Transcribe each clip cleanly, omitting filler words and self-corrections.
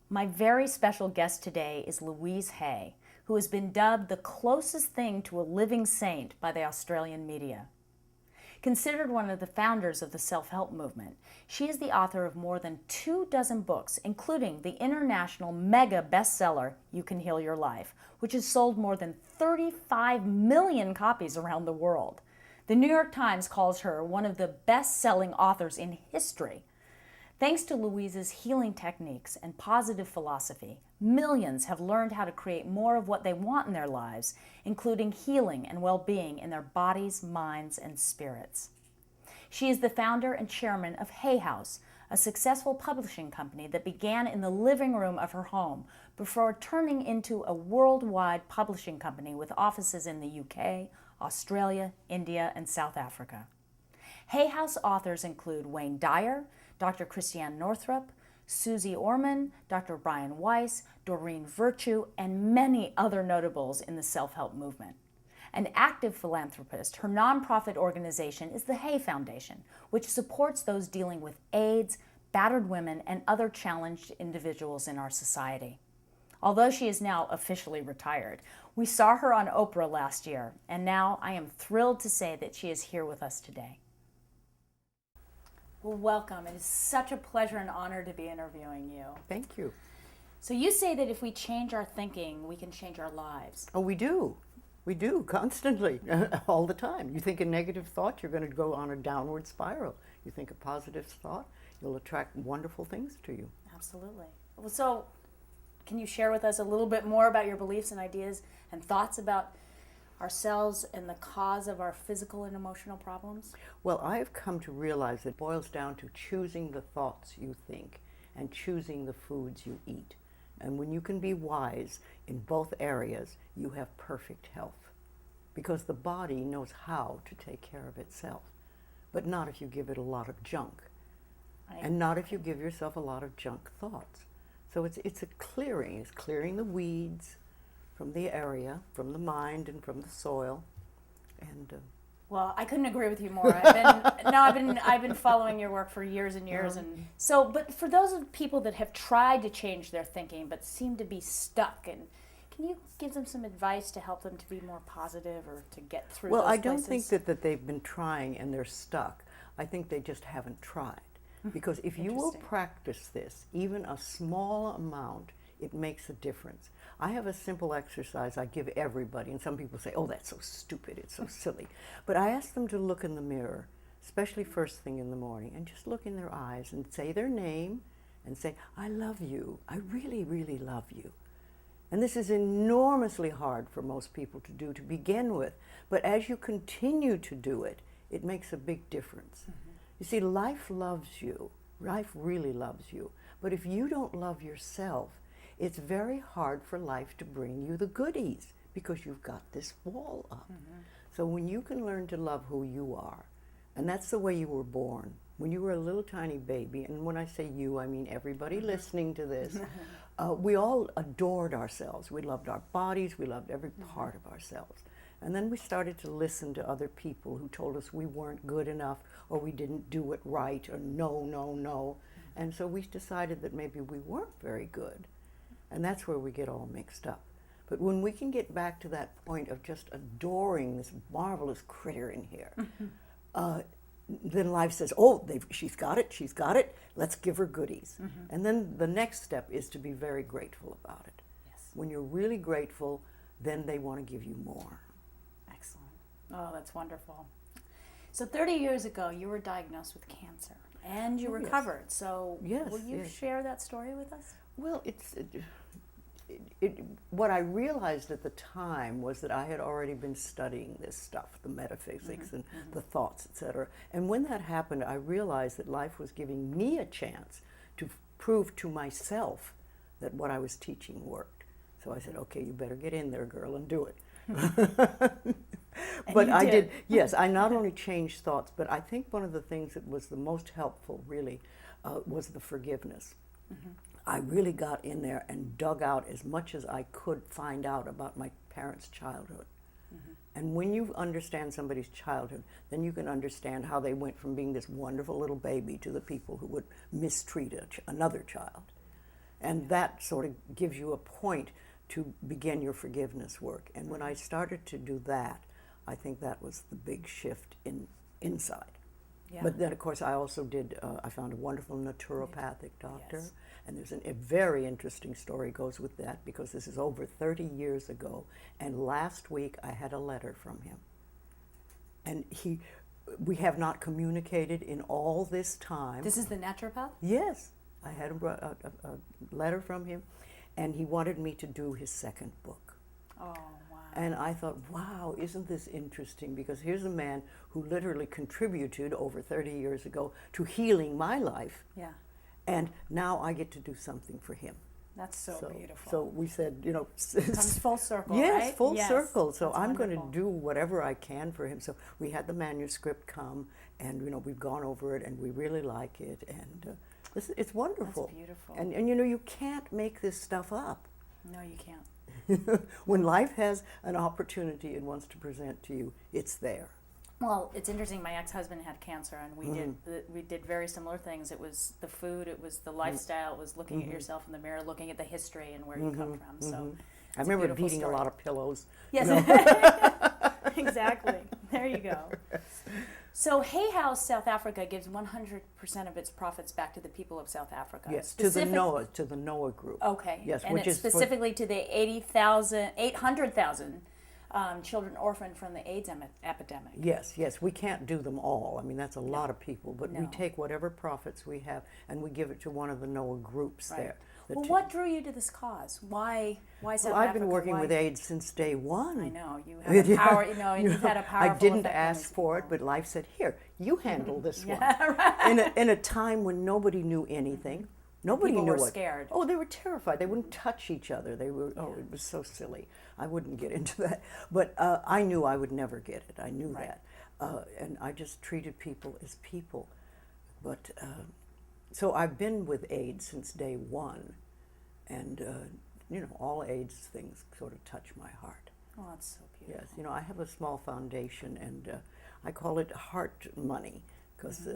My very special guest today is Louise Hay, who has been dubbed the closest thing to a living saint by the Australian media. Considered one of the founders of the self-help movement, she is the author of more than 24 books, including the international mega bestseller, You Can Heal Your Life, which has sold more than 35 million copies around the world. The New York Times calls her one of the best-selling authors in history. Thanks to Louise's healing techniques and positive philosophy, millions have learned how to create more of what they want in their lives, including healing and well-being in their bodies, minds, and spirits. She is the founder and chairman of Hay House, a successful publishing company that began in the living room of her home before turning into a worldwide publishing company with offices in the UK, Australia, India, and South Africa. Hay House authors include Wayne Dyer, Dr. Christiane Northrup, Susie Orman, Dr. Brian Weiss, Doreen Virtue, and many other notables in the self-help movement. An active philanthropist, her nonprofit organization is the Hay Foundation, which supports those dealing with AIDS, battered women, and other challenged individuals in our society. Although she is now officially retired, we saw her on Oprah last year, and now I am thrilled to say that she is here with us today. Well, welcome. It is such a pleasure and honor to be interviewing you. Thank you. So you say that if we change our thinking, we can change our lives. Oh, we do. We do, constantly, all the time. You think a negative thought, you're going to go on a downward spiral. You think a positive thought, you'll attract wonderful things to you. Absolutely. Well, so can you share with us a little bit more about your beliefs and ideas and thoughts about ourselves and the cause of our physical and emotional problems? Well, I have come to realize it boils down to choosing the thoughts you think and choosing the foods you eat. And when you can be wise in both areas, you have perfect health. Because the body knows how to take care of itself, but not if you give it a lot of junk. And not if you give yourself a lot of junk thoughts. So it's a clearing. It's clearing the weeds from the area, from the mind, and from the soil. And well, I couldn't agree with you more. I've been following your work for years and years, and so. But for those of people that have tried to change their thinking but seem to be stuck, and can you give them some advice to help them to be more positive or to get through? Well, those I don't places? think that they've been trying and they're stuck. I think they just haven't tried. Because if you will practice this, even a small amount, it makes a difference. I have a simple exercise I give everybody, and some people say, oh, that's so stupid, it's so silly. But I ask them to look in the mirror, especially first thing in the morning, and just look in their eyes and say their name and say, I love you, I really, really love you. And this is enormously hard for most people to do to begin with, but as you continue to do it, it makes a big difference. You see, life loves you, life really loves you, but if you don't love yourself, it's very hard for life to bring you the goodies because you've got this wall up. So when you can learn to love who you are, and that's the way you were born, when you were a little tiny baby, and when I say you, I mean everybody listening to this, we all adored ourselves. We loved our bodies, we loved every part of ourselves. And then we started to listen to other people who told us we weren't good enough, or we didn't do it right, or no, no, no. And so we decided that maybe we weren't very good. And that's where we get all mixed up. But when we can get back to that point of just adoring this marvelous critter in here, then life says, oh, she's got it, let's give her goodies. And then the next step is to be very grateful about it. Yes. When you're really grateful, then they want to give you more. Excellent. Oh, that's wonderful. So 30 years ago, you were diagnosed with cancer, and you recovered. So will you share that story with us? Well, what I realized at the time was that I had already been studying this stuff, the metaphysics and the thoughts, etc. And when that happened, I realized that life was giving me a chance to prove to myself that what I was teaching worked. So I said, okay, you better get in there, girl, and do it. But I did, yes, I not only changed thoughts, but I think one of the things that was the most helpful, really, was the forgiveness. I really got in there and dug out as much as I could find out about my parents' childhood. And when you understand somebody's childhood, then you can understand how they went from being this wonderful little baby to the people who would mistreat another child. And that sort of gives you a point to begin your forgiveness work. And when I started to do that, I think that was the big shift inside. Yeah. But then, of course, I also did, I found a wonderful naturopathic doctor. Yes. And there's a very interesting story goes with that, because this is over 30 years ago. And last week I had a letter from him. And we have not communicated in all this time. This is the naturopath? Yes. I had a letter from him, and he wanted me to do his second book. Oh, wow. And I thought, wow, isn't this interesting? Because here's a man who literally contributed over 30 years ago to healing my life. Yeah. And now I get to do something for him. That's so beautiful. So we said, you know, comes full circle, yes, right? full circle. So That's I'm going wonderful. to do whatever I can for him. So we had the manuscript come, and you know, we've gone over it, and we really like it, and it's wonderful. That's beautiful. And you know, you can't make this stuff up. No, you can't. When life has an opportunity it wants to present to you, it's there. Well, it's interesting. My ex-husband had cancer, and we did very similar things. It was the food, it was the lifestyle, it was looking at yourself in the mirror, looking at the history and where you come from. So I remember beating a lot of pillows. Yes, exactly. There you go. So Hay House South Africa gives 100% of its profits back to the people of South Africa. Yes, to the NOAA group. Okay. Yes, and which it's is specifically to the 800,000 children orphaned from the AIDS epidemic. Yes, yes. We can't do them all. I mean, that's a lot of people. But we No. take whatever profits we have and we give it to one of the NOAA groups there. Well, what drew you to this cause? Why South Africa? I've been working with AIDS since day one. I know. You have a power, you've had a powerful I didn't effect on ask these for it, people. but life said, here, you handle this one. Right. In a time when nobody knew anything. Nobody People knew were what. scared. Oh, they were terrified. They wouldn't touch each other. They were. Oh, it was so silly. I wouldn't get into that. But I knew I would never get it. I knew that, and I just treated people as people. But so I've been with AIDS since day one, and you know, all AIDS things sort of touch my heart. Oh, that's so beautiful. Yes, you know, I have a small foundation, and I call it heart money. Because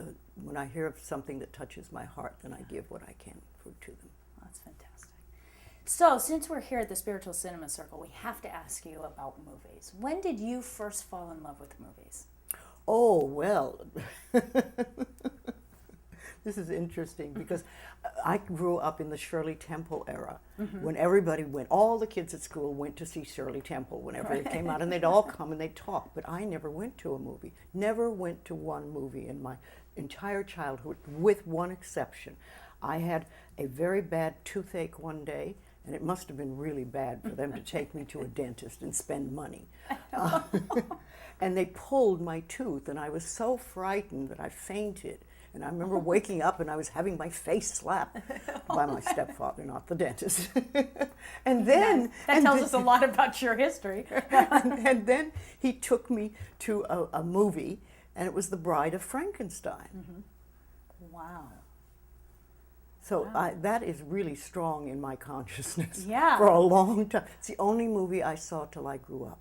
when I hear of something that touches my heart, then I give what I can to them. That's fantastic. So, since we're here at the Spiritual Cinema Circle, we have to ask you about movies. When did you first fall in love with movies? Oh, well, this is interesting because I grew up in the Shirley Temple era when everybody went, all the kids at school went to see Shirley Temple whenever it came out, and they'd all come and they'd talk. But I never went to a movie, never went to one movie in my entire childhood, with one exception. I had a very bad toothache one day, and it must have been really bad for them to take me to a dentist and spend money. And they pulled my tooth, and I was so frightened that I fainted. And I remember waking up and I was having my face slapped by my stepfather, not the dentist. And then that tells us a lot about your history. and then he took me to a movie, and it was The Bride of Frankenstein. Wow. So that is really strong in my consciousness Yeah. for a long time. It's the only movie I saw till I grew up.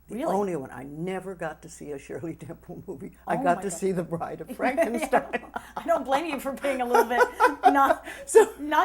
The Really? only one. I never got to see a Shirley Temple movie. I Oh got my to God. see The Bride of Frankenstein. I don't blame you for being a little bit not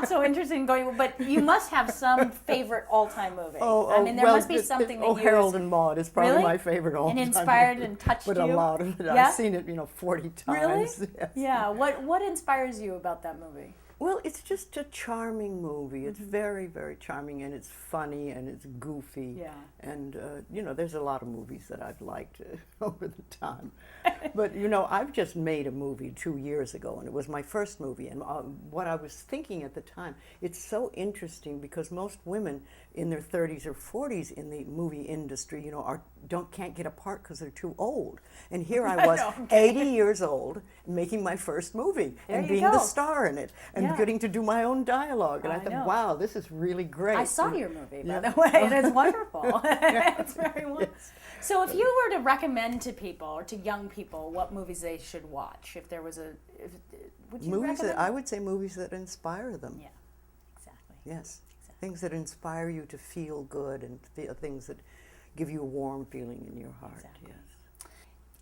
so interested in going, but you must have some favorite all-time movie. I mean, there must be something that you... Harold and Maude is probably Really? my favorite all-time And inspired movie. and touched But you? a lot of it. Yeah? I've seen it, 40 times. Really? Yes. Yeah. What inspires you about that movie? Well, it's just a charming movie. It's very, very charming, and it's funny, and it's goofy. Yeah. And, there's a lot of movies that I've liked over the time. But, I've just made a movie 2 years ago, and it was my first movie. And what I was thinking at the time, it's so interesting because most women in their 30s or 40s in the movie industry, can't get a part because they're too old. And here I was, 80 years old, making my first movie and being the star in it and getting to do my own dialogue. And I thought, wow, this is really great. I saw your movie, by the way, and it's wonderful. It's very wonderful. Yes. So if you were to recommend to people or to young people what movies they should watch, if there was would you recommend? I would say movies that inspire them. Yeah, exactly. Yes. Things that inspire you to feel good and things that give you a warm feeling in your heart. Exactly. Yes.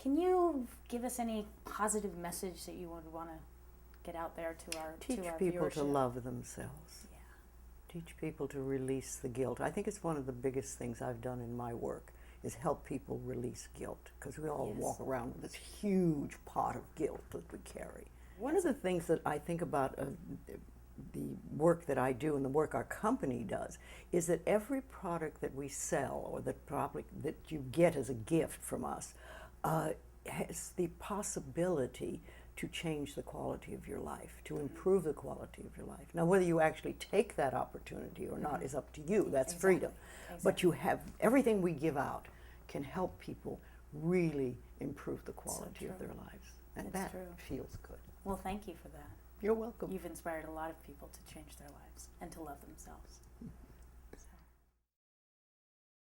Can you give us any positive message that you would want to get out there to our Teach to our people viewership? to love themselves. Yeah. Teach people to release the guilt. I think it's one of the biggest things I've done in my work is help people release guilt, because we all walk around with this huge pot of guilt that we carry. One of the things that I think about the work that I do and the work our company does is that every product that we sell or the product that you get as a gift from us has the possibility to change the quality of your life, to improve the quality of your life. Now, whether you actually take that opportunity or not is up to you. That's freedom. But you have, everything we give out can help people really improve the quality of their lives. And that feels good. Well, thank you for that. You're welcome. You've inspired a lot of people to change their lives and to love themselves.